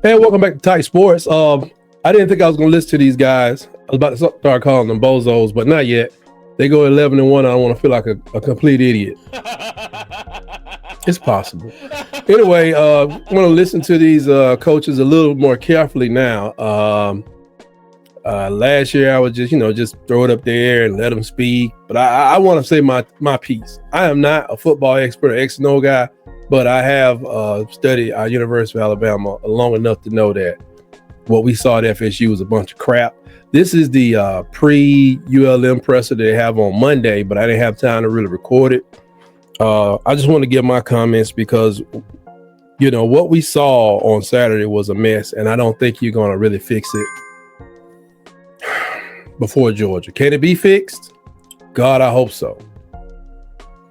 Hey, welcome back to Tight Sports. I didn't think I was going to listen to these guys. I was about to start calling them bozos, but not yet. They go 11-1. I don't want to feel like a complete idiot. It's possible. Anyway, I want to listen to these coaches a little more carefully now. Last year, I would just throw it up there and let them speak. But I want to say my piece. I am not a football expert or X and O guy, but I have studied at University of Alabama long enough to know that what we saw at FSU was a bunch of crap. This is the pre-ULM presser they have on Monday, but I didn't have time to really record it. I just want to give my comments because, what we saw on Saturday was a mess, and I don't think you're going to really fix it before Georgia. Can it be fixed? God, I hope so.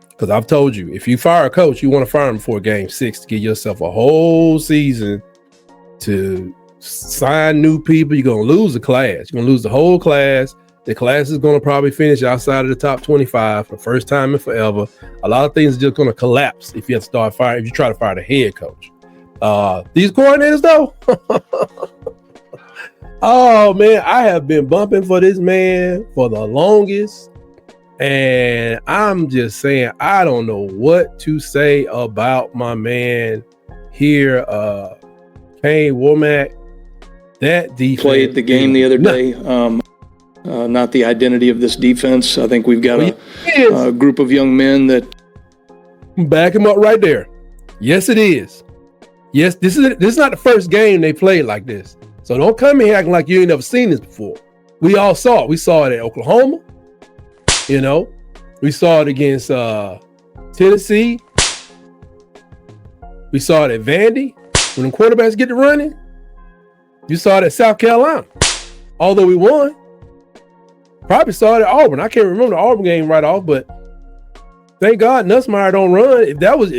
Because I've told you, if you fire a coach, you want to fire him before game 6 to give yourself a whole season to sign new people. You're going to lose the class. You're going to lose the whole class. The class is going to probably finish outside of the top 25 for the first time in forever. A lot of things are just going to collapse if you have to start firing, if you try to fire the head coach. These coordinators, though, oh, man, I have been bumping for this man for the longest. And I'm just saying, I don't know what to say about my man here, Kane Wommack. That defense played the game the other day. Not the identity of this defense. I think we've got a group of young men that back him up right there. Yes, it is. Yes, this is not the first game they played like this. So don't come in here acting like you ain't never seen this before. We all saw it. We saw it at Oklahoma. We saw it against Tennessee. We saw it at Vandy when the quarterbacks get to running. You saw it at South Carolina, although we won. Probably saw it at Auburn. I can't remember the Auburn game right off, but thank God Nussmeier don't run. If that was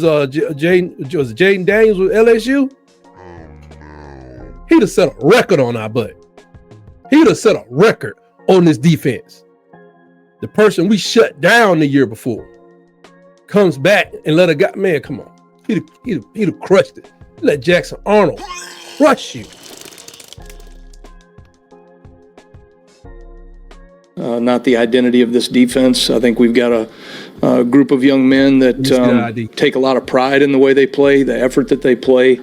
Jaden Daniels with LSU, he'd have set a record on our butt. He'd have set a record on this defense. The person we shut down the year before comes back and let a guy, man, come on. He'd have crushed it. Let Jackson Arnold crush you. Not the identity of this defense. I think we've got a group of young men that take a lot of pride in the way they play, the effort that they play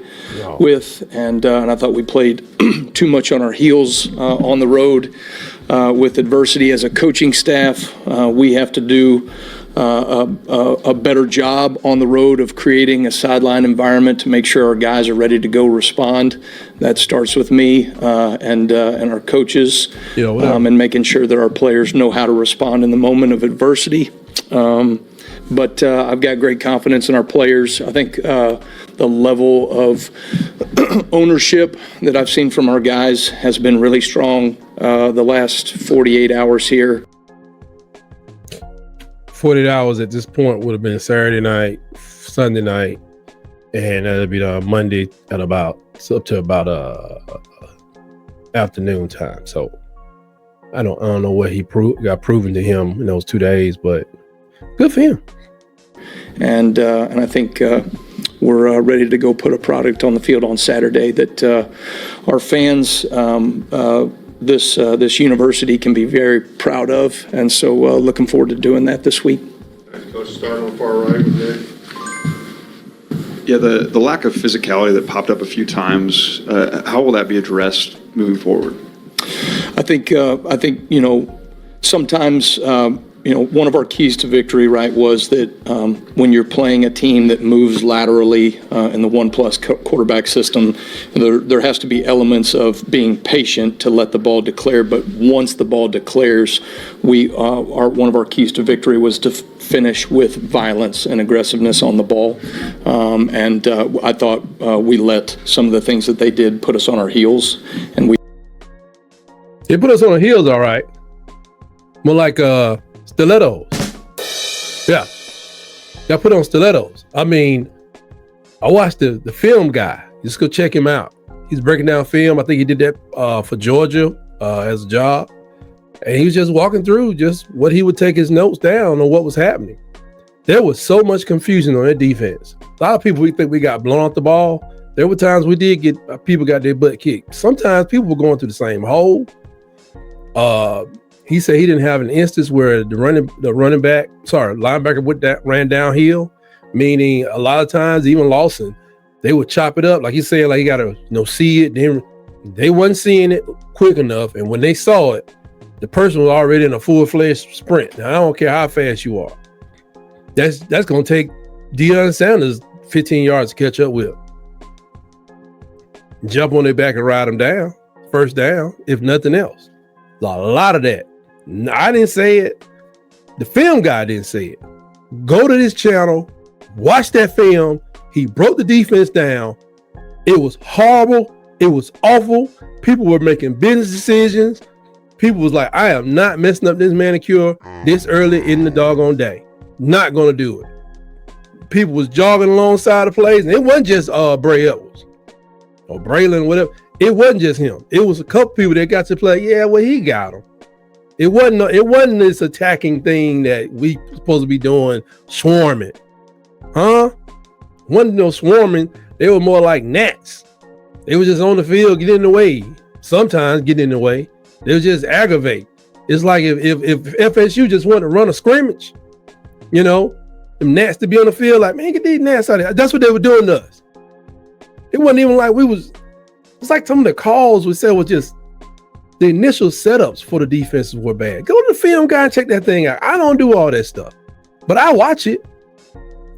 with, and I thought we played too much on our heels on the road with adversity. As a coaching staff, we have to do a better job on the road of creating a sideline environment to make sure our guys are ready to go respond. That starts with me and our coaches, and making sure that our players know how to respond in the moment of adversity. But I've got great confidence in our players. I think the level of ownership that I've seen from our guys has been really strong the last 48 hours here. 48 hours at this point would have been Saturday night, Sunday night, and that'll be Monday at up to about afternoon time. So I don't know what he got proven to him in those 2 days, but good for him. And I think we're ready to go put a product on the field on Saturday that our fans, this university can be very proud of, and so looking forward to doing that this week. Coach, starting on far right with Nick. Yeah, the lack of physicality that popped up a few times, how will that be addressed moving forward? I think sometimes one of our keys to victory, right, was that when you're playing a team that moves laterally in the 1+ quarterback system, there has to be elements of being patient to let the ball declare. But once the ball declares, one of our keys to victory was to finish with violence and aggressiveness on the ball. And I thought we let some of the things that they did put us on our heels, and they put us on our heels, all right. More like stilettos. Yeah. Got put on stilettos. I mean, I watched the film guy. Just go check him out. He's breaking down film. I think he did that for Georgia as a job. And he was just walking through just what he would take his notes down on what was happening. There was so much confusion on that defense. A lot of people, we think we got blown off the ball. There were times we did get people got their butt kicked. Sometimes people were going through the same hole. He said he didn't have an instance where the linebacker ran downhill, meaning a lot of times, even Lawson, they would chop it up. Like he said, like you got to see it. Then they wasn't seeing it quick enough. And when they saw it, the person was already in a full-fledged sprint. Now, I don't care how fast you are. That's going to take Deion Sanders 15 yards to catch up with. Jump on their back and ride them down. First down, if nothing else. A lot of that. I didn't say it. The film guy didn't say it. Go to this channel, watch that film. He broke the defense down. It was horrible. It was awful. People were making business decisions. People was like, I am not messing up this manicure this early in the doggone day. Not going to do it. People was jogging alongside the plays, and it wasn't just Bray Edwards or Braylon, whatever. It wasn't just him. It was a couple people that got to play. Yeah, well, he got them. It wasn't this attacking thing that we supposed to be doing, swarming. Wasn't no swarming. They were more like gnats. They were just on the field, getting in the way. Sometimes getting in the way. They would just aggravate. It's like if FSU just wanted to run a scrimmage, them gnats to be on the field, like, man, get these gnats out of here. That's what they were doing to us. It wasn't even like it's like some of the calls we said was just the initial setups for the defenses were bad. Go to the film guy and check that thing out. I don't do all that stuff, but I watch it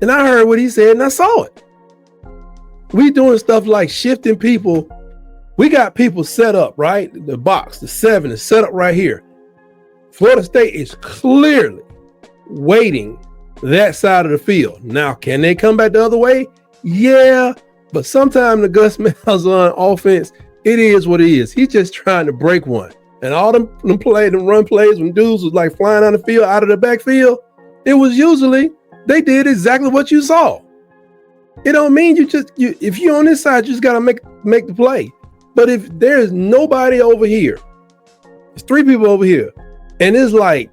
and I heard what he said and I saw it. We doing stuff like shifting people. We got people set up, right? The box, the 7 is set up right here. Florida State is clearly waiting that side of the field. Now, can they come back the other way? Yeah, but sometimes the Gus Malzahn offense, it is what it is. He's just trying to break one. And all them run plays when dudes was like flying on the field, out of the backfield, it was usually, they did exactly what you saw. It don't mean if you're on this side, you just got to make the play. But if there's nobody over here, it's 3 people over here, and it's like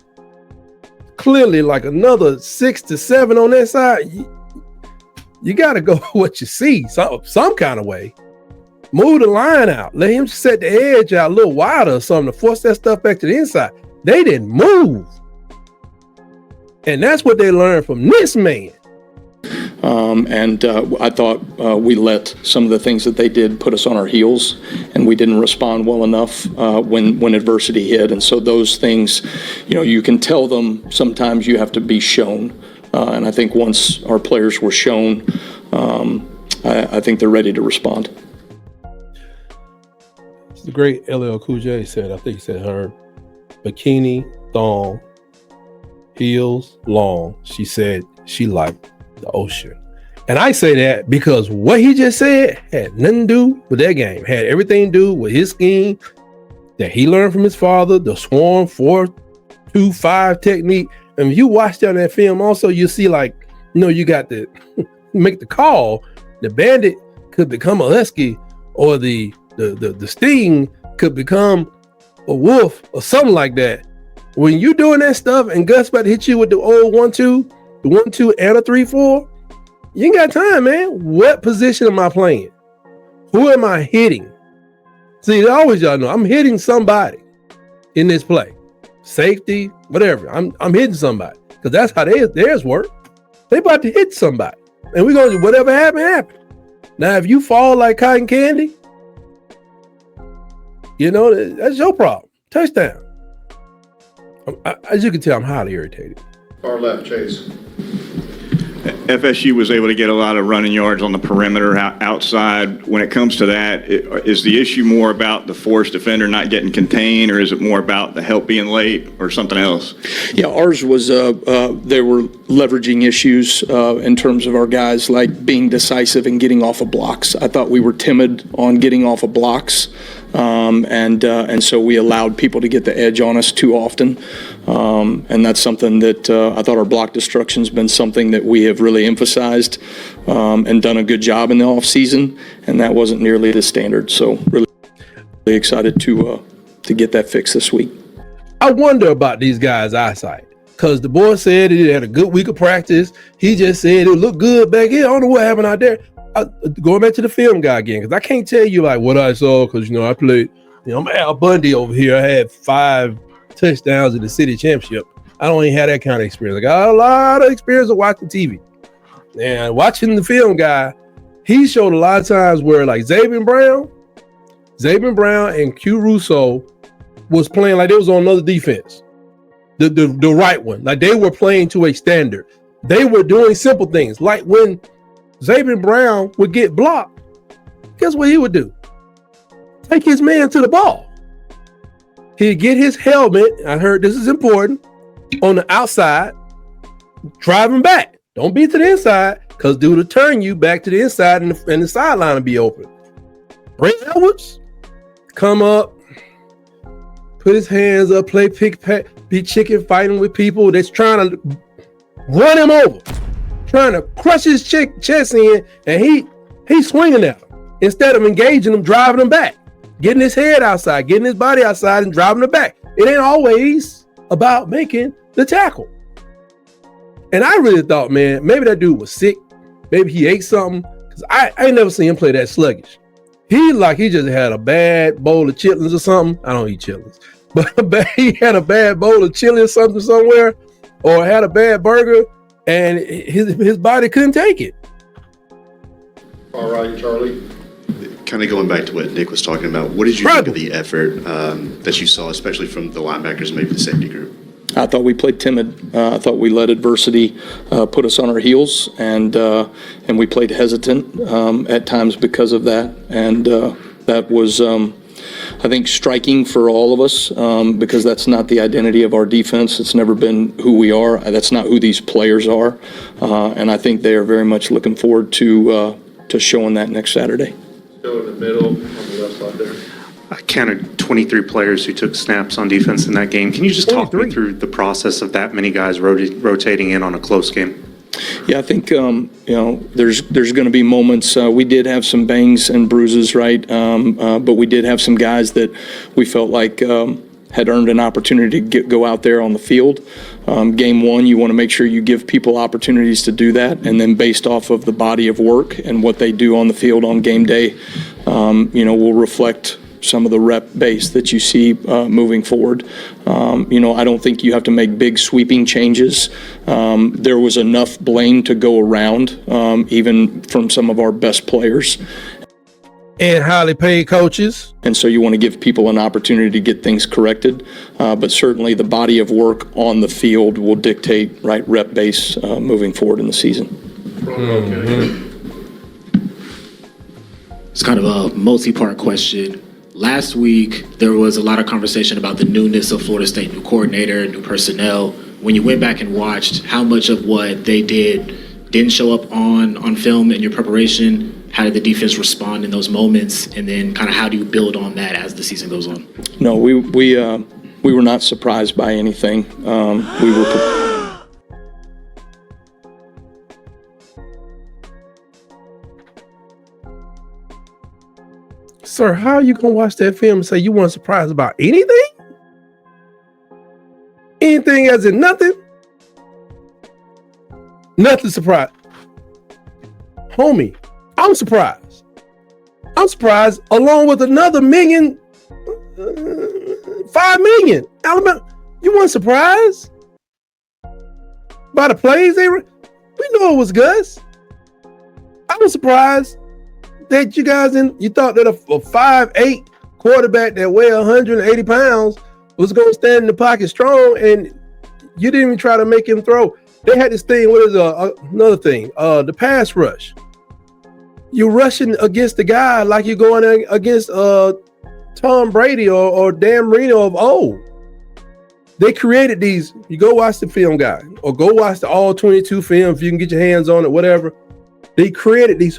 clearly like another 6 to 7 on that side, you got to go what you see some kind of way. Move the line out. Let him set the edge out a little wider or something to force that stuff back to the inside. They didn't move. And that's what they learned from this man. I thought we let some of the things that they did put us on our heels, and we didn't respond well enough when adversity hit. And so those things, you can tell them. Sometimes you have to be shown. And I think once our players were shown, I think they're ready to respond. The great LL Cool J said, I think he said her bikini, thong, heels, long. She said she liked the ocean. And I say that because what he just said had nothing to do with that game. Had everything to do with his scheme that he learned from his father, the swarm 4-2-5 technique. And if you watch down that film also, you see you got to make the call. The bandit could become a husky, or the sting could become a wolf or something like that. When you doing that stuff and Gus about to hit you with the old 1-2, the 1-2 and a 3-4, you ain't got time, man. What position am I playing? Who am I hitting? See, always y'all know I'm hitting somebody in this play. Safety, whatever. I'm hitting somebody because that's how theirs work. They about to hit somebody, and we're gonna do whatever happen. Now, if you fall like cotton candy, that's your problem. Touchdown. As you can tell, I'm highly irritated. Far left, Chase. FSU was able to get a lot of running yards on the perimeter outside. When it comes to that, is the issue more about the forced defender not getting contained, or is it more about the help being late or something else? Yeah, ours was they were leveraging issues in terms of our guys like being decisive and getting off of blocks. I thought we were timid on getting off of blocks. And so we allowed people to get the edge on us too often. And that's something that I thought our block destruction's been something that we have really emphasized and done a good job in the offseason, and that wasn't nearly the standard. So really excited to get that fixed this week. I wonder about these guys' eyesight, because the boy said he had a good week of practice. He just said it looked good back here. I don't know what happened out there. going back to the film guy again, because I can't tell you like what I saw, because I played. I'm Al Bundy over here. I had 5 touchdowns in the city championship. I don't even have that kind of experience. I got a lot of experience of watching TV. And watching the film guy, he showed a lot of times where like Xavier Brown and Q Russo was playing like they was on another defense. The right one. Like they were playing to a standard. They were doing simple things. Like when Xavier Brown would get blocked, guess what he would do? Take his man to the ball. He'd get his helmet, I heard this is important, on the outside, drive him back. Don't be to the inside, because dude will turn you back to the inside and the sideline will be open. Ray Edwards, come up, put his hands up, play pick-pack, be chicken fighting with people that's trying to run him over, trying to crush his chest in, and he's swinging at him instead of engaging him, driving him back, getting his head outside, getting his body outside and driving him back. It ain't always about making the tackle. And I really thought, man, maybe that dude was sick. Maybe he ate something, because I ain't never seen him play that sluggish. He just had a bad bowl of chitlins or something. I don't eat chitlins, but he had a bad bowl of chili or something somewhere, or had a bad burger, and his body couldn't take it. All right, Charlie. Kind of going back to what Nick was talking about, what did you think of the effort that you saw, especially from the linebackers, maybe the safety group? I thought we played timid. I thought we let adversity put us on our heels, and we played hesitant at times because of that. And that was, I think, striking for all of us, because that's not the identity of our defense. It's never been who we are. That's not who these players are. And I think they are very much looking forward to showing that next Saturday. Still in the middle, on the left side there. I counted 23 players who took snaps on defense in that game. Can you just talk me through the process of that many guys rotating in on a close game? Yeah, I think there's going to be moments. We did have some bangs and bruises, right? But we did have some guys that we felt like had earned an opportunity to go out there on the field. Game one, you want to make sure you give people opportunities to do that, and then based off of the body of work and what they do on the field on game day, will reflect some of the rep base that you see moving forward. I don't think you have to make big sweeping changes. There was enough blame to go around, even from some of our best players. And highly paid coaches. And so you want to give people an opportunity to get things corrected. But certainly the body of work on the field will dictate, right, rep base moving forward in the season. Mm-hmm. It's kind of a multi-part question. Last week, there was a lot of conversation about the newness of Florida State, new coordinator, new personnel. When you went back and watched how much of what they didn't show up on film in your preparation, how did the defense respond in those moments? And then kind of how do you build on that as the season goes on? No, we were not surprised by anything. We were Sir, how are you going to watch that film and say you weren't surprised about anything? Anything as in nothing? Nothing surprised. Homie, I'm surprised. I'm surprised along with another 5 million. Alabama, you weren't surprised by the plays we know it was Gus. I was surprised that you thought that a 5'8" quarterback that weighed 180 pounds was going to stand in the pocket strong, and you didn't even try to make him throw. They had this thing, what is another thing? The pass rush. You're rushing against the guy like you're going against Tom Brady or Dan Marino of old. They created these. You go watch the film guy, or go watch the all 22 film if you can get your hands on it, whatever. They created these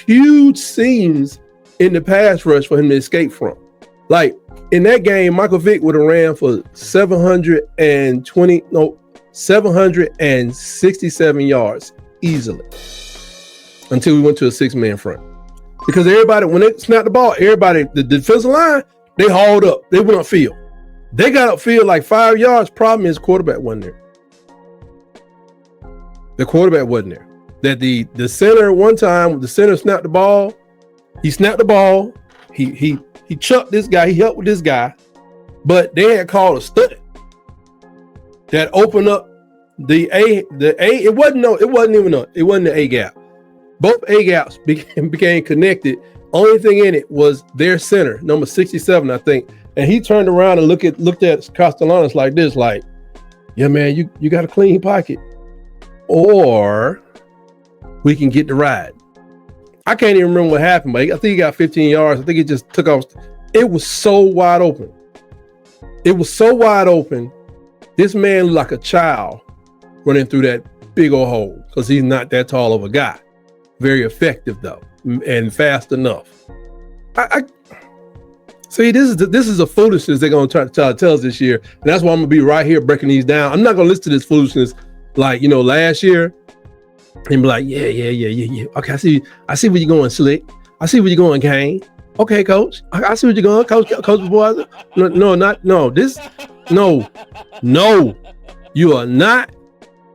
huge seams in the pass rush for him to escape from. Like in that game, Michael Vick would have ran for 767 yards easily until we went to a 6-man front. Because everybody, when they snapped the ball, the defensive line, they hauled up. They went upfield. They got upfield like 5 yards. Problem is, quarterback wasn't there. The quarterback wasn't there. that the center one time, the center snapped the ball. He snapped the ball. He chucked this guy. He helped with this guy, but they had called a stunt that opened up the A. It wasn't the A gap. Both A gaps became connected. Only thing in it was their center, number 67, I think. And he turned around and looked at Castellanos like this, like, yeah, man, you got a clean pocket, or we can get the ride. I can't even remember what happened, but I think he got 15 yards. I think he just took off. It was so wide open. This man looked like a child running through that big old hole because he's not that tall of a guy. Very effective though, and fast enough. I see, this is a foolishness they're gonna try to tell us this year, and that's why I'm gonna be right here breaking these down. I'm not gonna listen to this foolishness like last year and be like, yeah. Okay, I see where you're going, Slick. I see where you're going, Kane. Okay, Coach. I see where you're going, Coach. Boy, no. You are not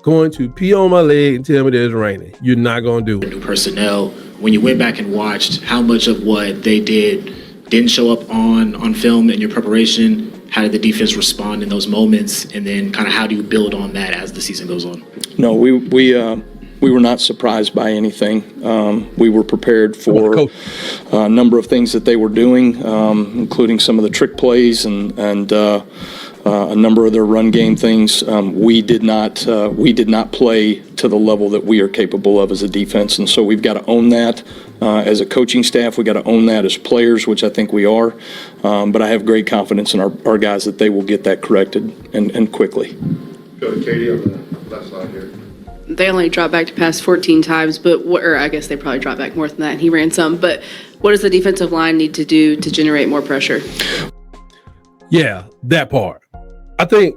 going to pee on my leg and tell me that it's raining. You're not going to do it. New personnel. When you went back and watched how much of what they didn't show up on film in your preparation, how did the defense respond in those moments, and then kind of how do you build on that as the season goes on? No, we were not surprised by anything. We were prepared for a number of things that they were doing, including some of the trick plays and a number of their run game things. We did not play to the level that we are capable of as a defense, and so we've got to own that as a coaching staff. We got to own that as players, which I think we are. But I have great confidence in our guys that they will get that corrected and quickly. Go to Katie on the left side here. They only dropped back to pass 14 times, or I guess they probably dropped back more than that, and he ran some. But what does the defensive line need to do to generate more pressure? Yeah, that part. I think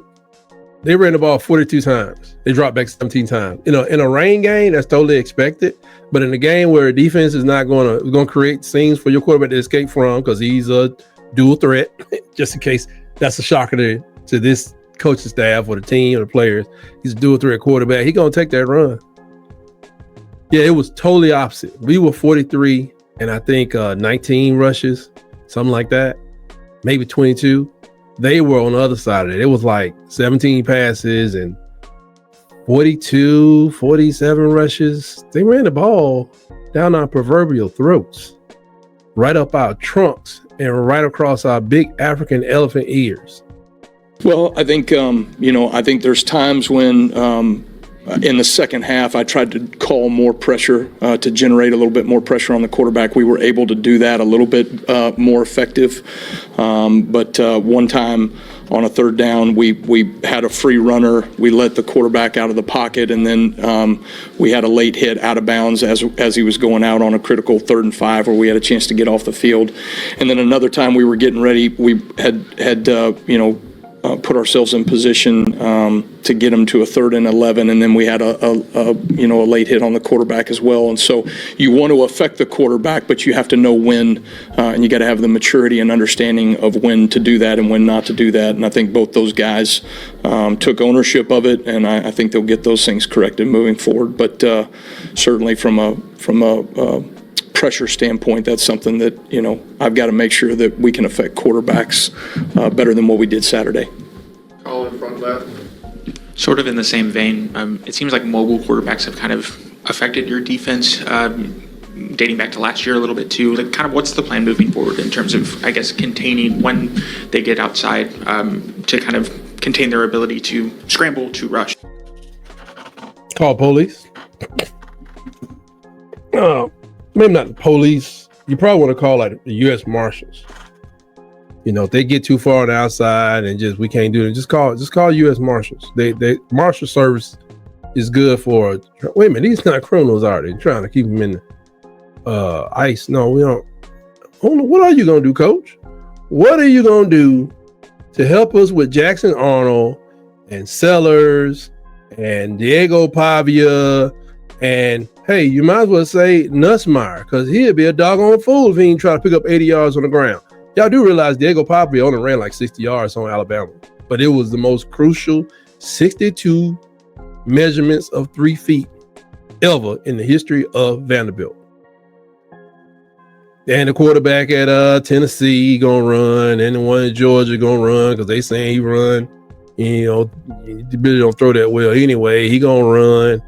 they ran the ball 42 times. They dropped back 17 times. In a rain game, that's totally expected. But in a game where defense is not going to create scenes for your quarterback to escape from because he's a dual threat, just in case that's a shocker to this coaching staff or the team or the players. He's a dual threat quarterback. He's going to take that run. Yeah, it was totally opposite. We were 43 and I think 19 rushes, something like that, maybe 22. They were on the other side of it. It was like 17 passes and 42, 47 rushes. They ran the ball down our proverbial throats, right up our trunks and right across our big African elephant ears. Well, I think, I think there's times when in the second half, I tried to call more pressure to generate a little bit more pressure on the quarterback. We were able to do that a little bit more effective. But one time on a third down, we had a free runner. We let the quarterback out of the pocket, and then we had a late hit out of bounds as he was going out on a critical 3rd and 5 where we had a chance to get off the field. And then another time we were getting ready, we had put ourselves in position to get them to a 3rd and 11, and then we had a late hit on the quarterback as well. And so you want to affect the quarterback, but you have to know when, and you got to have the maturity and understanding of when to do that and when not to do that. And I think both those guys took ownership of it, and I think they'll get those things corrected moving forward. But certainly from a pressure standpoint, that's something that, I've got to make sure that we can affect quarterbacks better than what we did Saturday. Call in front left. Sort of in the same vein, it seems like mobile quarterbacks have kind of affected your defense, dating back to last year a little bit too. Like, kind of what's the plan moving forward in terms of, I guess, containing when they get outside to kind of contain their ability to scramble to rush? Call police. Maybe not the police. You probably want to call like the U.S. Marshals. If they get too far on the outside and we can't do it, just call U.S. Marshals. They Marshal service is good for. Wait a minute, these not criminals, are they? Trying to keep them in the ice? No, we don't. What are you gonna do, Coach? What are you gonna do to help us with Jackson Arnold and Sellers and Diego Pavia? And hey, you might as well say Nussmeier, because he'd be a doggone fool if he ain't try to pick up 80 yards on the ground. Y'all do realize Diego Pavia only ran like 60 yards on Alabama, but it was the most crucial 62 measurements of 3 feet ever in the history of Vanderbilt. And the quarterback at Tennessee gonna run, and the one in Georgia gonna run because they saying he run. You know, he really don't throw that well anyway. He gonna run.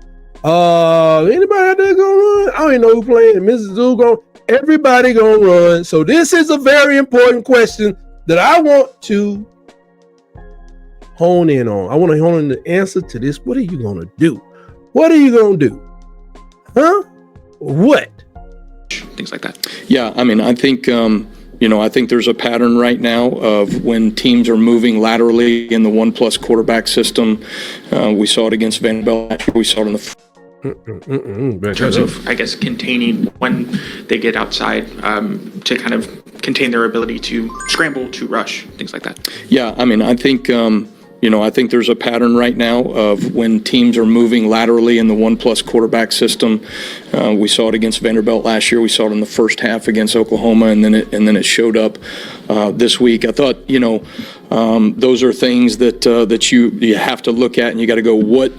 Anybody out there gonna run? I don't even know who playing. Mrs. Zoo gonna. Everybody gonna run. So this is a very important question that I want to hone in on. I want to hone in the answer to this. What are you gonna do? What are you gonna do? Huh? What? Things like that. Yeah, I mean, I think, I think there's a pattern right now of when teams are moving laterally in the 1+ quarterback system. We saw it against Vanderbilt. We saw it in the in terms of, I guess, containing when they get outside to kind of contain their ability to scramble, to rush, things like that. Yeah, I mean, I think, I think there's a pattern right now of when teams are moving laterally in the 1+ quarterback system. We saw it against Vanderbilt last year. We saw it in the first half against Oklahoma, and then it showed up this week. I thought, those are things that you have to look at, and you got to go,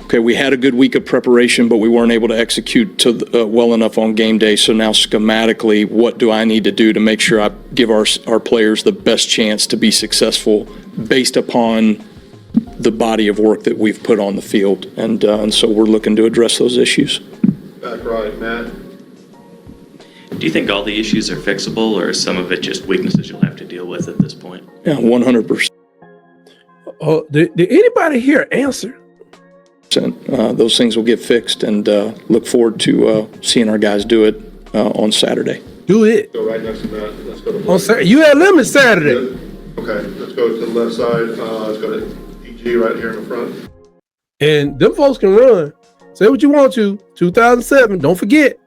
okay, we had a good week of preparation, but we weren't able to execute well enough on game day. So now schematically, what do I need to do to make sure I give our players the best chance to be successful based upon the body of work that we've put on the field? And so we're looking to address those issues. Back right, Matt. Do you think all the issues are fixable, or is some of it just weaknesses you'll have to deal with at this point? Yeah, 100%. Did anybody here answer? Those things will get fixed, and look forward to seeing our guys do it on Saturday. Do it. Go right next to Matt. Let's go to On Saturday. You had limit Saturday. Okay, let's go to the left side. Let's go to EG right here in the front. And them folks can run. Say what you want to. 2007. Don't forget.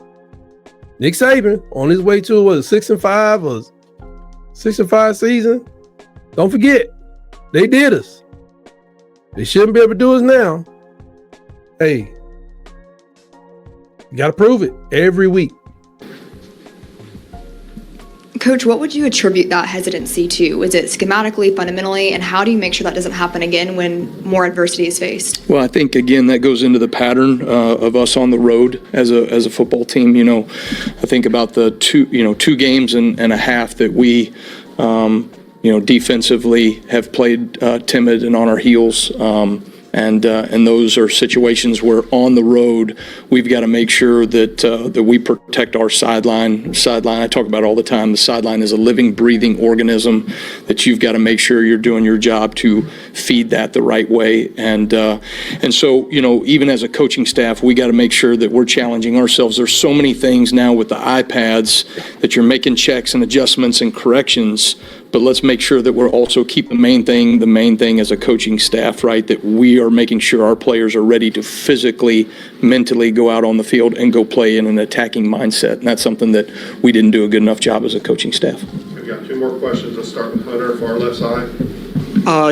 Nick Saban on his way to a 6-5 or 6-5 season. Don't forget. They did us. They shouldn't be able to do us now. Hey, you got to prove it every week. Coach, what would you attribute that hesitancy to? Is it schematically, fundamentally, and how do you make sure that doesn't happen again when more adversity is faced? Well, I think, again, that goes into the pattern of us on the road as a football team. I think about the two games and a half that we, defensively have played timid and on our heels. And those are situations where on the road we've got to make sure that we protect our sideline. I talk about it all the time. The sideline is a living, breathing organism that you've got to make sure you're doing your job to feed that the right way. And so even as a coaching staff, we got to make sure that we're challenging ourselves. There's so many things now with the iPads that you're making checks and adjustments and corrections. But let's make sure that we're also keep the main thing as a coaching staff, right? That we are making sure our players are ready to physically, mentally go out on the field and go play in an attacking mindset. And that's something that we didn't do a good enough job as a coaching staff. We've got two more questions. Let's start with Hunter, far left side.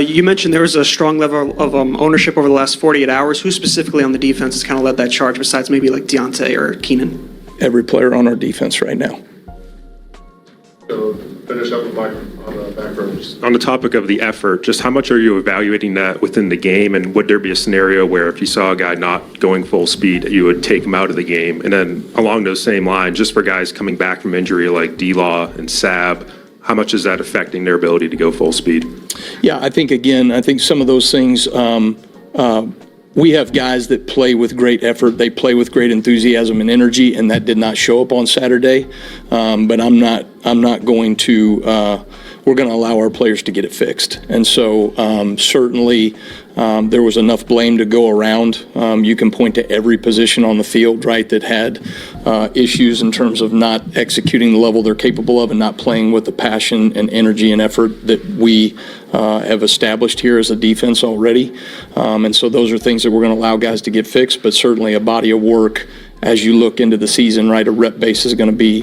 You mentioned there was a strong level of ownership over the last 48 hours. Who specifically on the defense has kind of led that charge besides maybe like Deontay or Keenan? Every player on our defense right now. So finish up with Mike on the back row. On the topic of the effort, just how much are you evaluating that within the game, and would there be a scenario where if you saw a guy not going full speed, you would take him out of the game? And then along those same lines, just for guys coming back from injury like D-Law and Sab, how much is that affecting their ability to go full speed? Yeah, I think some of those things, we have guys that play with great effort. They play with great enthusiasm and energy, and that did not show up on Saturday. But I'm not going to. We're going to allow our players to get it fixed. And so certainly there was enough blame to go around. You can point to every position on the field, right, that had issues in terms of not executing the level they're capable of and not playing with the passion and energy and effort that we have established here as a defense already. And so those are things that we're going to allow guys to get fixed, but certainly a body of work as you look into the season, right, a rep base is going to be,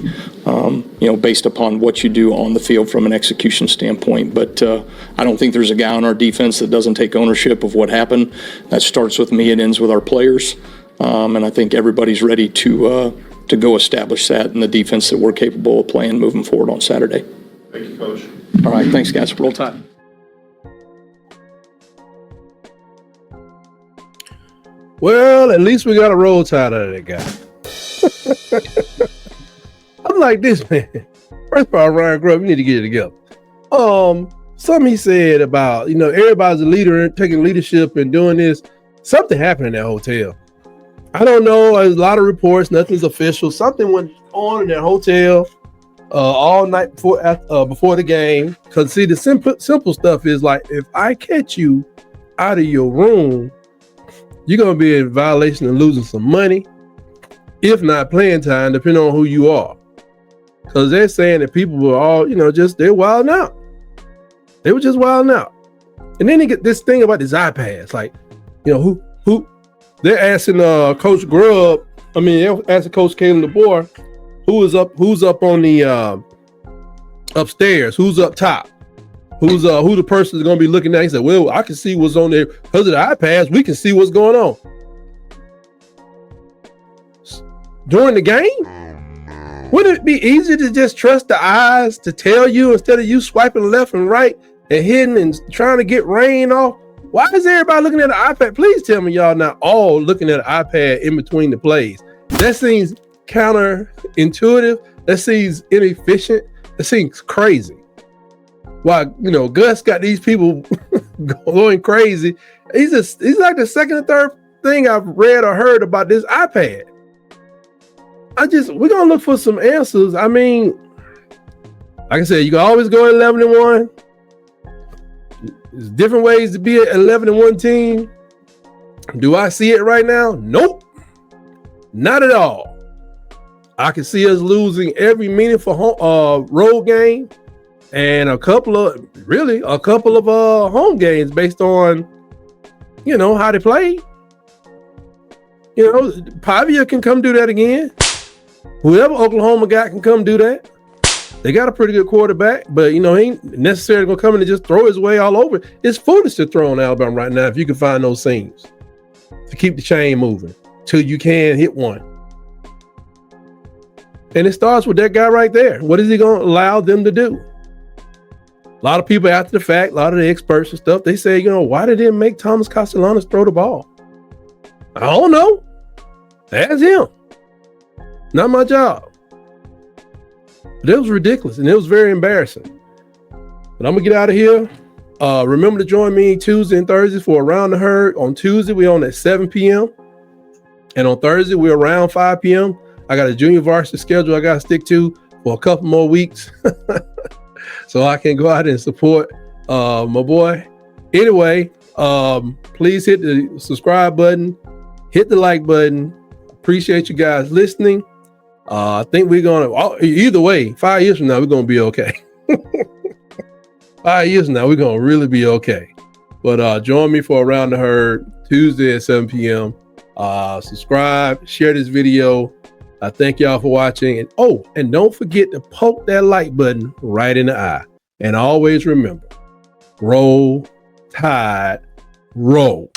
based upon what you do on the field from an execution standpoint. But I don't think there's a guy on our defense that doesn't take ownership of what happened. That starts with me. It ends with our players. And I think everybody's ready to go establish that in the defense that we're capable of playing moving forward on Saturday. Thank you, Coach. All right, thanks, guys. Roll Tide. Well, at least we got a roll tide out of that guy. I'm like this, man. First of all, Ryan Grubb, you need to get it together. Something he said about, everybody's a leader and taking leadership and doing this. Something happened in that hotel. I don't know. There's a lot of reports. Nothing's official. Something went on in that hotel all night before the game. Because see, the simple stuff is like, if I catch you out of your room, you're going to be in violation of losing some money, if not playing time, depending on who you are. Because they're saying that people were all, they're wilding out. They were just wilding out. And then they get this thing about these iPads. Like, who they're asking Coach Grubb, they're asking Coach Kalen DeBoer, who's up on the upstairs, who's up top, who the person is going to be looking at. He said, well, I can see what's on there because of the iPads. We can see what's going on during the game. Wouldn't it be easy to just trust the eyes to tell you instead of you swiping left and right and hitting and trying to get rain off? Why is everybody looking at an iPad? Please tell me y'all not all looking at an iPad in between the plays. That seems counterintuitive. That seems inefficient. That seems crazy. Why, Gus got these people going crazy. He's like the second or third thing I've read or heard about this iPad. We're going to look for some answers. Like I said, you can always go 11-1. There's different ways to be an 11-1 team. Do I see it right now? Nope. Not at all. I can see us losing every meaningful road game and a couple of home games based on, how they play. Pavia can come do that again. Whoever Oklahoma got can come do that. They got a pretty good quarterback, but he ain't necessarily gonna come in and just throw his way all over. It's foolish to throw on Alabama right now if you can find those seams to keep the chain moving till you can hit one. And it starts with that guy right there. What is he gonna allow them to do? A lot of people after the fact, a lot of the experts and stuff, they say, why they didn't make Thomas Castellanos throw the ball? I don't know. That's him. Not my job. But it was ridiculous and it was very embarrassing. But I'm gonna get out of here. Remember to join me Tuesday and Thursday for Around the Herd. On Tuesday, we're on at 7 p.m. And on Thursday, we're around 5 p.m. I got a junior varsity schedule I got to stick to for a couple more weeks. So I can go out and support my boy. Anyway, please hit the subscribe button, hit the like button. Appreciate you guys listening. I think we're gonna either way, 5 years from now, we're gonna be okay. 5 years from now, we're gonna really be okay. But join me for Around the Herd Tuesday at 7 p.m. Subscribe, share this video. I thank y'all for watching. And don't forget to poke that like button right in the eye. And always remember, roll, tide, roll.